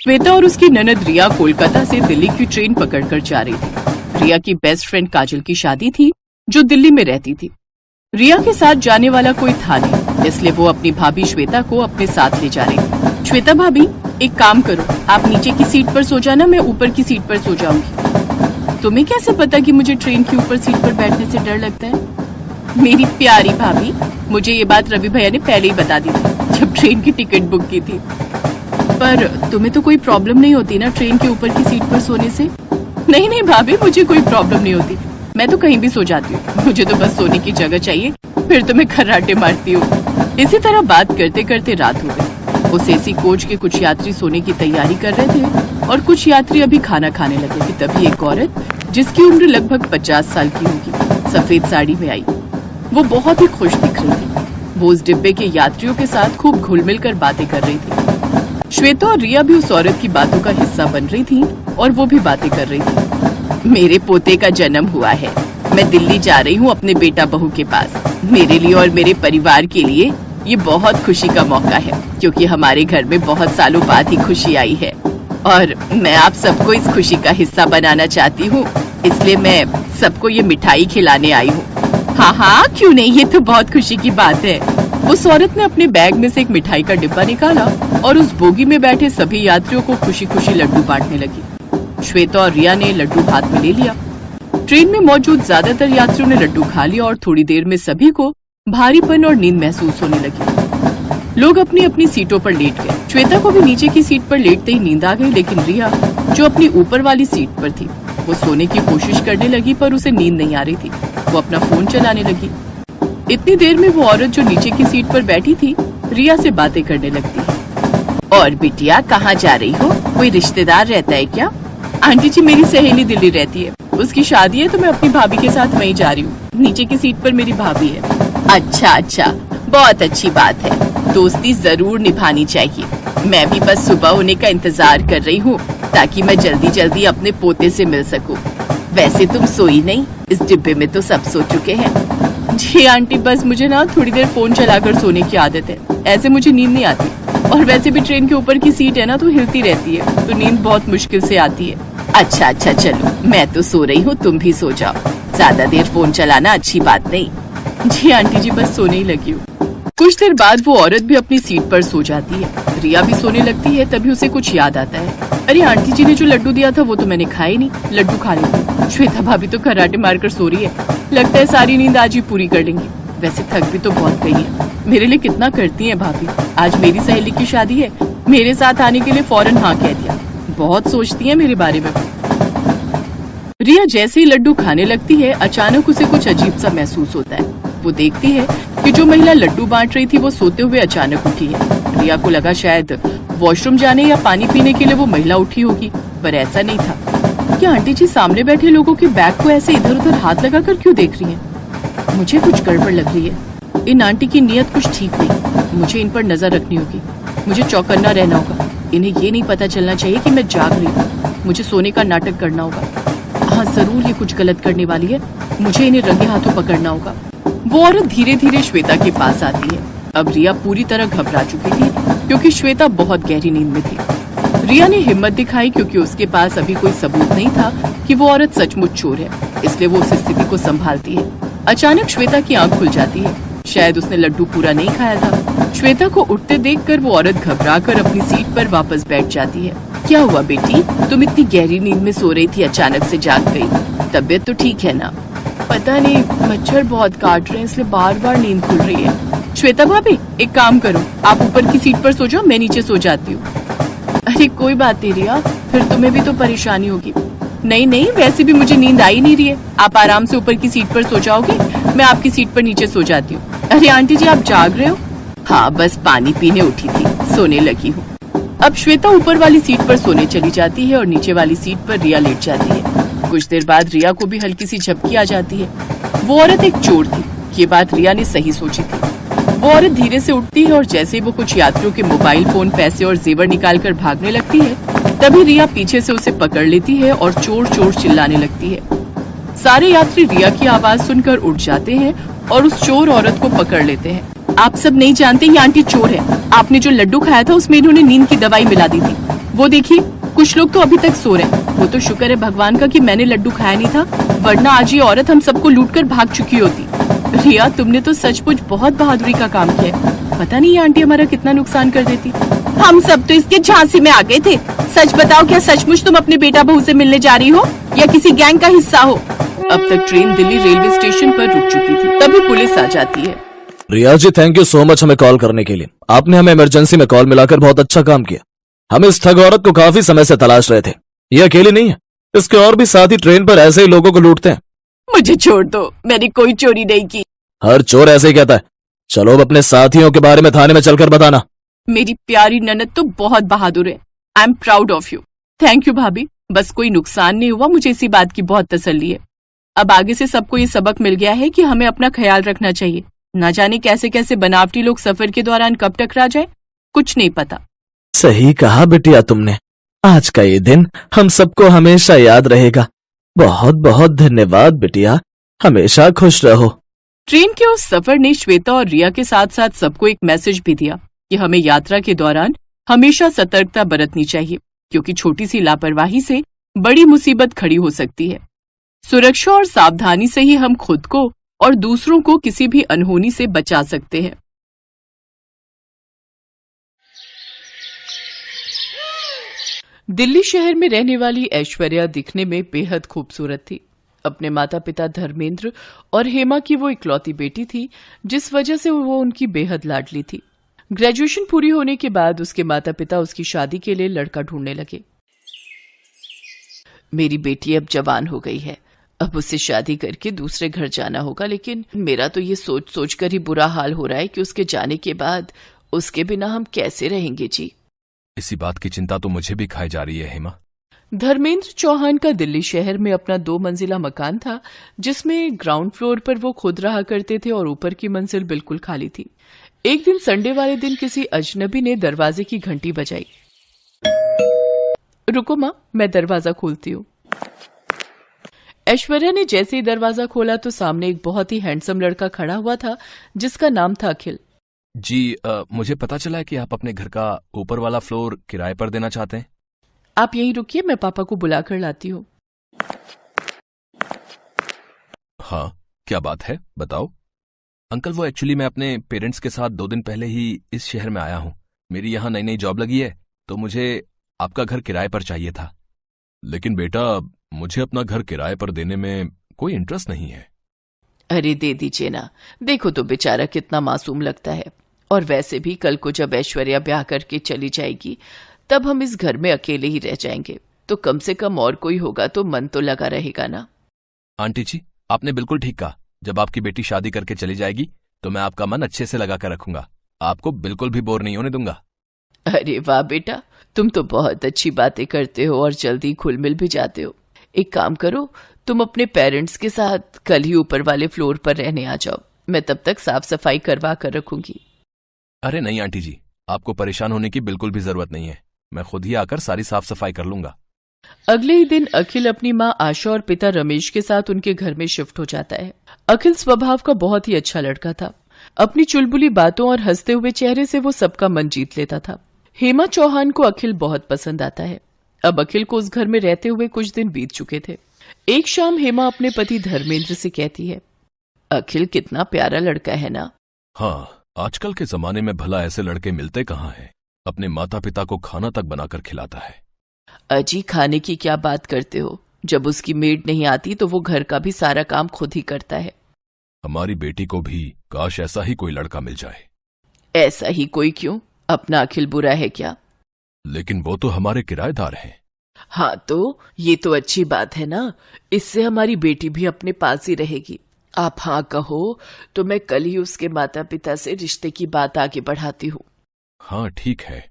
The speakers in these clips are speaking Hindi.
श्वेता और उसकी ननद रिया कोलकाता से दिल्ली की ट्रेन पकड़कर जा रही थी। रिया की बेस्ट फ्रेंड काजल की शादी थी जो दिल्ली में रहती थी। रिया के साथ जाने वाला कोई था नहीं, इसलिए वो अपनी भाभी श्वेता को अपने साथ ले जा रही थी। श्वेता भाभी, एक काम करो, आप नीचे की सीट पर सो जाना, मैं ऊपर की सीट पर सो जाऊंगी। तुम्हें कैसे पता कि मुझे ट्रेन की ऊपर सीट पर बैठने से डर लगता है? मेरी प्यारी भाभी, मुझे ये बात रवि भैया ने पहले ही बता दी थी जब ट्रेन की टिकट बुक की थी। पर तुम्हें तो कोई प्रॉब्लम नहीं होती ना ट्रेन के ऊपर की सीट पर सोने से? नहीं नहीं भाभी, मुझे कोई प्रॉब्लम नहीं होती, मैं तो कहीं भी सो जाती हूँ, मुझे तो बस सोने की जगह चाहिए, फिर तो मैं खर्राटे मारती हूँ। इसी तरह बात करते करते रात हो गई। उस एसी कोच के कुछ यात्री सोने की तैयारी कर रहे थे और कुछ यात्री अभी खाना खाने लगे थे। तभी एक औरत जिसकी उम्र लगभग 50 साल की होगी, सफेद साड़ी में आई। वो बहुत ही खुश दिख रही थी। वो उस डिब्बे के यात्रियों के साथ खूब घुल मिल कर बातें कर रही थी। श्वेता और रिया भी उस औरत की बातों का हिस्सा बन रही थी और वो भी बातें कर रही थी। मेरे पोते का जन्म हुआ है, मैं दिल्ली जा रही हूँ अपने बेटा बहू के पास। मेरे लिए और मेरे परिवार के लिए ये बहुत खुशी का मौका है, क्योंकि हमारे घर में बहुत सालों बाद ही खुशी आई है और मैं आप सबको इस खुशी का हिस्सा बनाना चाहती हूँ, इसलिए मैं सबको ये मिठाई खिलाने आई हूँ। हाँ हाँ, क्यों नहीं, ये तो बहुत खुशी की बात है। उस औरत ने अपने बैग में से एक मिठाई का डिब्बा निकाला और उस बोगी में बैठे सभी यात्रियों को खुशी खुशी लड्डू बांटने लगी। श्वेता और रिया ने लड्डू हाथ में ले लिया। ट्रेन में मौजूद ज्यादातर यात्रियों ने लड्डू खा लिया और थोड़ी देर में सभी को भारीपन और नींद महसूस होने लगी। लोग अपनी अपनी सीटों पर लेट गए। श्वेता को भी नीचे की सीट पर लेटते ही नींद आ गई, लेकिन रिया जो अपनी ऊपर वाली सीट पर थी वो सोने की कोशिश करने लगी, पर उसे नींद नहीं आ रही थी। वो अपना फोन चलाने लगी। इतनी देर में वो औरत जो नीचे की सीट पर बैठी थी रिया से बातें करने लगती है। और बिटिया, कहाँ जा रही हो? कोई रिश्तेदार रहता है क्या? आंटी जी, मेरी सहेली दिल्ली रहती है, उसकी शादी है तो मैं अपनी भाभी के साथ वहीं जा रही हूँ। नीचे की सीट पर मेरी भाभी है। अच्छा अच्छा, बहुत अच्छी बात है, दोस्ती जरूर निभानी चाहिए। मैं भी बस सुबह होने का इंतजार कर रही हूँ ताकि मैं जल्दी जल्दी अपने पोते से मिल सकूँ। वैसे तुम सोई नहीं? इस डिब्बे में तो सब सो चुके हैं। जी आंटी, बस मुझे ना थोड़ी देर फोन चलाकर सोने की आदत है, ऐसे मुझे नींद नहीं आती, और वैसे भी ट्रेन के ऊपर की सीट है ना तो हिलती रहती है, तो नींद बहुत मुश्किल से आती है। अच्छा अच्छा, चलो मैं तो सो रही हूँ, तुम भी सो जाओ, ज्यादा देर फोन चलाना अच्छी बात नहीं। जी आंटी जी, बस सोने ही लगी हूँ। कुछ देर बाद वो औरत भी अपनी सीट पर सो जाती है। रिया भी सोने लगती है। तभी उसे कुछ याद आता है, अरे आंटी जी ने जो लड्डू दिया था वो तो मैंने खाए नहीं, लड्डू खा लेती। श्वेता भाभी तो खर्राटे मारकर सो रही है, लगता है सारी नींद आज ही पूरी कर लेंगी। वैसे थक भी तो बहुत गई है, मेरे लिए कितना करती है भाभी। आज मेरी सहेली की शादी है, मेरे साथ आने के लिए फौरन हाँ कह दिया। बहुत सोचती है मेरे बारे में। रिया जैसे ही लड्डू खाने लगती है, अचानक उसे कुछ अजीब सा महसूस होता है। वो देखती है कि जो महिला लड्डू बांट रही थी वो सोते हुए अचानक उठी है। रिया को लगा शायद वॉशरूम जाने या पानी पीने के लिए वो महिला उठी होगी, पर ऐसा नहीं था। क्या आंटी जी सामने बैठे लोगों के बैग को ऐसे इधर उधर हाथ लगाकर क्यों देख रही हैं? मुझे कुछ गड़बड़ लग रही है। इन आंटी की नीयत कुछ ठीक नहीं, मुझे इन पर नजर रखनी होगी, मुझे चौकन्ना रहना होगा। इन्हें ये नहीं पता चलना चाहिए कि मैं जाग रही हूँ, मुझे सोने का नाटक करना होगा। हाँ जरूर ये कुछ गलत करने वाली है, मुझे इन्हें रंगे हाथों पकड़ना होगा। वो औरत धीरे धीरे श्वेता के पास आती है। अब रिया पूरी तरह घबरा चुकी थी क्योंकि श्वेता बहुत गहरी नींद में थी। रिया ने हिम्मत दिखाई क्योंकि उसके पास अभी कोई सबूत नहीं था कि वो औरत सचमुच चोर है, इसलिए वो उस स्थिति को संभालती है। अचानक श्वेता की आंख खुल जाती है, शायद उसने लड्डू पूरा नहीं खाया था। श्वेता को उठते देखकर वो औरत घबराकर अपनी सीट पर वापस बैठ जाती है। क्या हुआ बेटी, तुम इतनी गहरी नींद में सो रही थी, अचानक से जाग गई, तबीयत तो ठीक है ना? पता नहीं, मच्छर बहुत काट रहे हैं इसलिए बार बार नींद खुल रही है। श्वेता भाभी, एक काम करो, आप ऊपर की सीट पर सो जाओ, मैं नीचे सो जाती हूँ। अरे कोई बात नहीं रिया, फिर तुम्हें भी तो परेशानी होगी। नहीं नहीं, वैसे भी मुझे नींद आ ही नहीं रही है, आप आराम से ऊपर की सीट पर सो जाओगे, मैं आपकी सीट पर नीचे सो जाती हूँ। अरे आंटी जी, आप जाग रहे हो? हाँ, बस पानी पीने उठी थी, सोने लगी हूँ। अब श्वेता ऊपर वाली सीट पर सोने चली जाती है और नीचे वाली सीट पर रिया लेट जाती है। कुछ देर बाद रिया को भी हल्की सी झपकी आ जाती है। वो औरत एक चोर थी, ये बात रिया ने सही सोची थी। वो औरत धीरे से उठती है और जैसे वो कुछ यात्रियों के मोबाइल फोन, पैसे और जेवर निकालकर भागने लगती है, तभी रिया पीछे से उसे पकड़ लेती है और चोर चोर चिल्लाने लगती है। सारे यात्री रिया की आवाज सुनकर उठ जाते हैं और उस चोर औरत को पकड़ लेते हैं। आप सब नहीं जानते ये आंटी चोर है, आपने जो लड्डू खाया था उसमें इन्होंने नींद की दवाई मिला दी थी, वो देखिए, कुछ लोग तो अभी तक सो रहे हैं। वो तो शुक्र है भगवान का कि मैंने लड्डू खाया नहीं था, वरना आज ये औरत हम सबको लूटकर भाग चुकी होती। रिया, तुमने तो सचमुच बहुत बहादुरी का काम किया। पता नहीं ये आंटी हमारा कितना नुकसान कर देती। हम सब तो इसके झांसे में आ गए थे। सच बताओ, क्या सचमुच तुम अपने बेटा बहू से मिलने जा रही हो या किसी गैंग का हिस्सा हो? अब तक ट्रेन दिल्ली रेलवे स्टेशन पर रुक चुकी थी, तभी पुलिस आ जाती है। रिया जी, थैंक यू सो मच हमें कॉल करने के लिए। आपने हमें इमरजेंसी में कॉल मिलाकर बहुत अच्छा काम किया। हम इस ठग औरत को काफी समय से तलाश रहे थे। ये अकेली नहीं है, इसके और भी साथी ट्रेन पर ऐसे ही लोगों को लूटते हैं। मुझे छोड़ दो, मैंने कोई चोरी नहीं की। हर चोर ऐसे ही कहता है। चलो अब अपने साथियों के बारे में थाने में चलकर बताना। मेरी प्यारी ननद तो बहुत बहादुर है। I am proud of you. Thank you भाभी, बस कोई नुकसान नहीं हुआ, मुझे इसी बात की बहुत तसल्ली है। अब आगे से सबको ये सबक मिल गया है कि हमें अपना ख्याल रखना चाहिए। ना जाने कैसे कैसे बनावटी लोग सफर के दौरान कब टकरा जाए, कुछ नहीं पता। सही कहा बिटिया तुमने। आज का ये दिन हम सबको हमेशा याद रहेगा। बहुत बहुत धन्यवाद बिटिया, हमेशा खुश रहो। ट्रेन के उस सफर ने श्वेता और रिया के साथ साथ सबको एक मैसेज भी दिया कि हमें यात्रा के दौरान हमेशा सतर्कता बरतनी चाहिए, क्योंकि छोटी सी लापरवाही से बड़ी मुसीबत खड़ी हो सकती है। सुरक्षा और सावधानी से ही हम खुद को और दूसरों को किसी भी अनहोनी से बचा सकते हैं। दिल्ली शहर में रहने वाली ऐश्वर्या दिखने में बेहद खूबसूरत थी। अपने माता पिता धर्मेंद्र और हेमा की वो इकलौती बेटी थी, जिस वजह से वो उनकी बेहद लाडली थी। ग्रेजुएशन पूरी होने के बाद उसके माता पिता उसकी शादी के लिए लड़का ढूंढने लगे। मेरी बेटी अब जवान हो गई है, अब उससे शादी करके दूसरे घर जाना होगा, लेकिन मेरा तो ये सोच सोच कर ही बुरा हाल हो रहा है कि उसके जाने के बाद उसके बिना हम कैसे रहेंगे जी। इसी बात की चिंता तो मुझे भी खाई जा रही है हेमा। धर्मेंद्र चौहान का दिल्ली शहर में अपना 2 मंजिला मकान था, जिसमें ग्राउंड फ्लोर पर वो खुद रहा करते थे और ऊपर की मंजिल बिल्कुल खाली थी। एक दिन संडे वाले दिन किसी अजनबी ने दरवाजे की घंटी बजाई। रुको माँ, मैं दरवाजा खोलती हूँ। ऐश्वर्या ने जैसे ही दरवाजा खोला तो सामने एक बहुत ही हैंडसम लड़का खड़ा हुआ था, जिसका नाम था अखिल। जी, मुझे पता चला है कि आप अपने घर का ऊपर वाला फ्लोर किराए पर देना चाहते हैं। आप यहीं रुकिए, मैं पापा को बुलाकर लाती हूँ। हाँ, क्या बात है, बताओ। अंकल, वो एक्चुअली मैं अपने पेरेंट्स के साथ 2 दिन पहले ही इस शहर में आया हूँ। मेरी यहाँ नई नई जॉब लगी है, तो मुझे आपका घर किराए पर चाहिए था। लेकिन बेटा, मुझे अपना घर किराए पर देने में कोई इंटरेस्ट नहीं है। अरे दे दीजिए ना, देखो तो बेचारा कितना मासूम लगता है। और वैसे भी कल को जब ऐश्वर्या ब्याह करके चली जाएगी, तब हम इस घर में अकेले ही रह जाएंगे, तो कम से कम और कोई होगा तो मन तो लगा रहेगा ना। आंटी जी, आपने बिल्कुल ठीक कहा। जब आपकी बेटी शादी करके चली जाएगी तो मैं आपका मन अच्छे से लगा कर रखूंगा, आपको बिल्कुल भी बोर नहीं होने दूंगा। अरे वाह बेटा, तुम तो बहुत अच्छी बातें करते हो और जल्दी घुल मिल भी जाते हो। एक काम करो, तुम अपने पेरेंट्स के साथ कल ही ऊपर वाले फ्लोर पर रहने आ जाओ, मैं तब तक साफ सफाई करवा कर रखूंगी। अरे नहीं आंटी जी, आपको परेशान होने की बिल्कुल भी जरूरत नहीं है, मैं खुद ही आकर सारी साफ सफाई कर लूंगा। अगले ही दिन अखिल अपनी माँ आशा और पिता रमेश के साथ उनके घर में शिफ्ट हो जाता है। अखिल स्वभाव का बहुत ही अच्छा लड़का था। अपनी चुलबुली बातों और हंसते हुए चेहरे से वो सबका मन जीत लेता था। हेमा चौहान को अखिल बहुत पसंद आता है। अब अखिल को उस घर में रहते हुए कुछ दिन बीत चुके थे। एक शाम हेमा अपने पति धर्मेंद्र से कहती है, अखिल कितना प्यारा लड़का है ना। हाँ, आजकल के जमाने में भला ऐसे लड़के मिलते कहाँ हैं। अपने माता पिता को खाना तक बनाकर खिलाता है। अजी, खाने की क्या बात करते हो, जब उसकी मेड नहीं आती तो वो घर का भी सारा काम खुद ही करता है। हमारी बेटी को भी काश ऐसा ही कोई लड़का मिल जाए। ऐसा ही कोई क्यों, अपना अखिल बुरा है क्या? लेकिन वो तो हमारे किराएदार हैं। हाँ, तो ये तो अच्छी बात है ना, इससे हमारी बेटी भी अपने पास ही रहेगी। आप हाँ कहो तो मैं कल ही उसके माता पिता से रिश्ते की बात आगे बढ़ाती हूँ। हाँ ठीक है।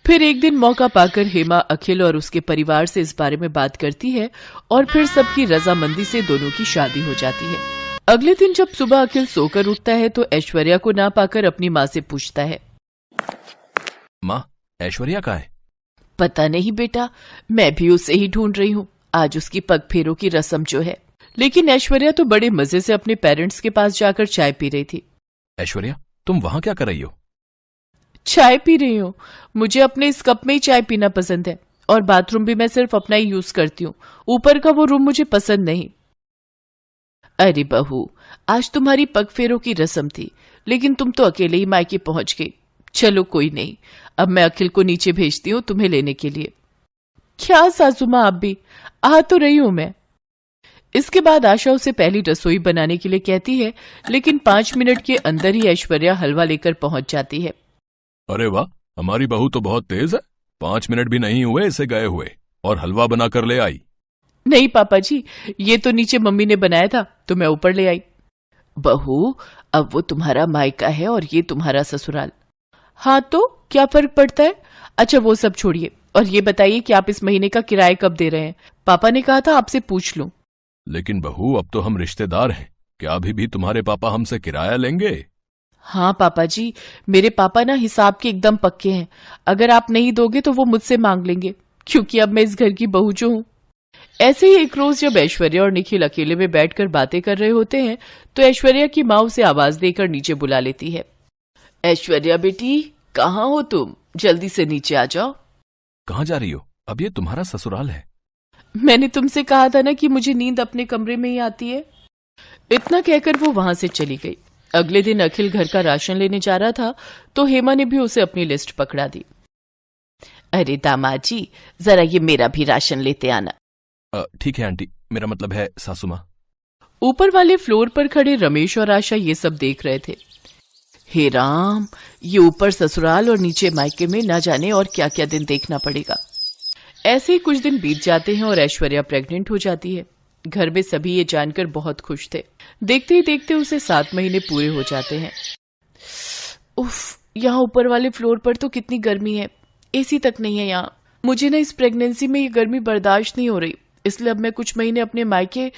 फिर एक दिन मौका पाकर हेमा अखिल और उसके परिवार से इस बारे में बात करती है और फिर सबकी रजामंदी से दोनों की शादी हो जाती है। अगले दिन जब सुबह अखिल सोकर उठता है तो ऐश्वर्या को ना पाकर अपनी माँ से पूछता है, माँ, ऐश्वर्या कहाँ है? पता नहीं बेटा, मैं भी उसे ही ढूंढ रही हूँ। आज उसकी पग फेरों की रस्म जो है। लेकिन ऐश्वर्या तो बड़े मजे से अपने पेरेंट्स के पास जाकर चाय पी रही थी। ऐश्वर्या, तुम वहां क्या कर रही हो? चाय पी रही हूँ, मुझे अपने इस कप में ही चाय पीना पसंद है। और बाथरूम भी मैं सिर्फ अपना ही यूज करती हूँ। ऊपर का वो रूम मुझे पसंद नहीं। अरे बहू, आज तुम्हारी पग फेरों की रस्म थी, लेकिन तुम तो अकेले ही मायके पहुंच गई। चलो कोई नहीं, अब मैं अखिल को नीचे भेजती हूँ तुम्हें लेने के लिए। क्या सासू माँ, आप भी आ तो रही हूं मैं। इसके बाद आशा उसे पहली रसोई बनाने के लिए कहती है, लेकिन 5 मिनट के अंदर ही ऐश्वर्या हलवा लेकर पहुंच जाती है। अरे वाह, हमारी बहू तो बहुत तेज है। 5 मिनट भी नहीं हुए इसे गए हुए और हलवा बनाकर ले आई। नहीं पापा जी, ये तो नीचे मम्मी ने बनाया था तो मैं ऊपर ले आई। बहू, अब वो तुम्हारा मायका है और ये तुम्हारा ससुराल। हाँ तो क्या फर्क पड़ता है। अच्छा वो सब छोड़िए और ये बताइए कि आप इस महीने का किराया कब दे रहे हैं। पापा ने कहा था आपसे पूछ लूं। लेकिन बहू, अब तो हम रिश्तेदार हैं, क्या अभी भी तुम्हारे पापा हमसे किराया लेंगे? हाँ पापा जी, मेरे पापा ना हिसाब के एकदम पक्के हैं। अगर आप नहीं दोगे तो वो मुझसे मांग लेंगे, क्योंकि अब मैं इस घर की बहू जो हूं। ऐसे ही एक रोज जब ऐश्वर्या और निखिल अकेले में बैठकर बातें कर रहे होते हैं तो ऐश्वर्या की माँ उसे आवाज देकर नीचे बुला लेती है। ऐश्वर्या बेटी, कहाँ हो तुम? जल्दी से नीचे आ जाओ। कहाँ जा रही हो? अब ये तुम्हारा ससुराल है। मैंने तुमसे कहा था ना कि मुझे नींद अपने कमरे में ही आती है। इतना कहकर वो वहां से चली गई। अगले दिन अखिल घर का राशन लेने जा रहा था तो हेमा ने भी उसे अपनी लिस्ट पकड़ा दी। अरे दामाद जी, जरा ये मेरा भी राशन लेते आना। ठीक है आंटी, मेरा मतलब है सासू माँ। ऊपर वाले फ्लोर पर खड़े रमेश और आशा ये सब देख रहे थे। हे राम, ये ऊपर ससुराल और नीचे मायके में न जाने और क्या क्या दिन देखना पड़ेगा। ऐसे ही कुछ दिन बीत जाते हैं और ऐश्वर्या प्रेग्नेंट हो जाती है। घर में सभी ये जानकर बहुत खुश थे। देखते ही देखते उसे 7 महीने पूरे हो जाते हैं। उफ, यहाँ ऊपर वाले फ्लोर पर तो कितनी गर्मी है, एसी तक नहीं है यहाँ। मुझे ना इस प्रेगनेंसी में ये गर्मी बर्दाश्त नहीं हो रही, इसलिए अब मैं कुछ महीने अपने मायके,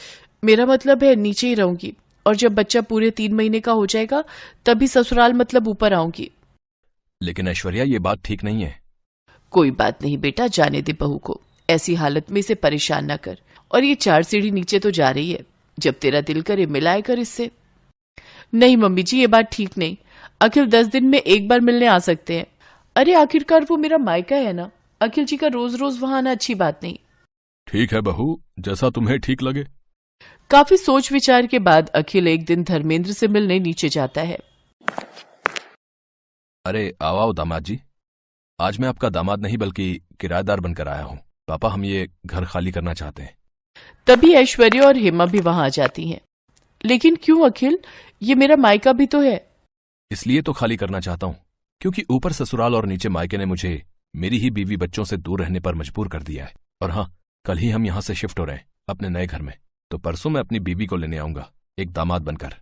मेरा मतलब है नीचे ही रहूंगी, और जब बच्चा पूरे 3 महीने का हो जाएगा तभी ससुराल मतलब ऊपर आऊंगी। लेकिन ऐश्वर्या, ये बात ठीक नहीं है। कोई बात नहीं बेटा, जाने दे बहू को, ऐसी हालत में इसे परेशान ना कर। और ये 4 सीढ़ी नीचे तो जा रही है, जब तेरा दिल करे मिलाए कर इससे। नहीं मम्मी जी, ये बात ठीक नहीं। अखिल 10 दिन में एक बार मिलने आ सकते हैं। अरे आखिरकार वो मेरा मायका है ना, अखिल जी का रोज रोज वहां आना अच्छी बात नहीं। ठीक है बहू, जैसा तुम्हें ठीक लगे। काफी सोच विचार के बाद अखिल एक दिन धर्मेंद्र से मिलने नीचे जाता है। अरे आओ दामाद जी, आज मैं आपका दामाद नहीं बल्कि किराएदार बनकर आया हूँ। पापा, हम ये घर खाली करना चाहते हैं। तभी ऐश्वर्या और हेमा भी वहां आ जाती हैं। लेकिन क्यों अखिल, ये मेरा मायका भी तो है। इसलिए तो खाली करना चाहता हूँ क्योंकि ऊपर ससुराल और नीचे मायके ने मुझे मेरी ही बीवी बच्चों से दूर रहने पर मजबूर कर दिया है। और हाँ, कल ही हम यहाँ से शिफ्ट हो रहे हैं अपने नए घर में, तो परसों मैं अपनी बीवी को लेने आऊंगा एक दामाद बनकर।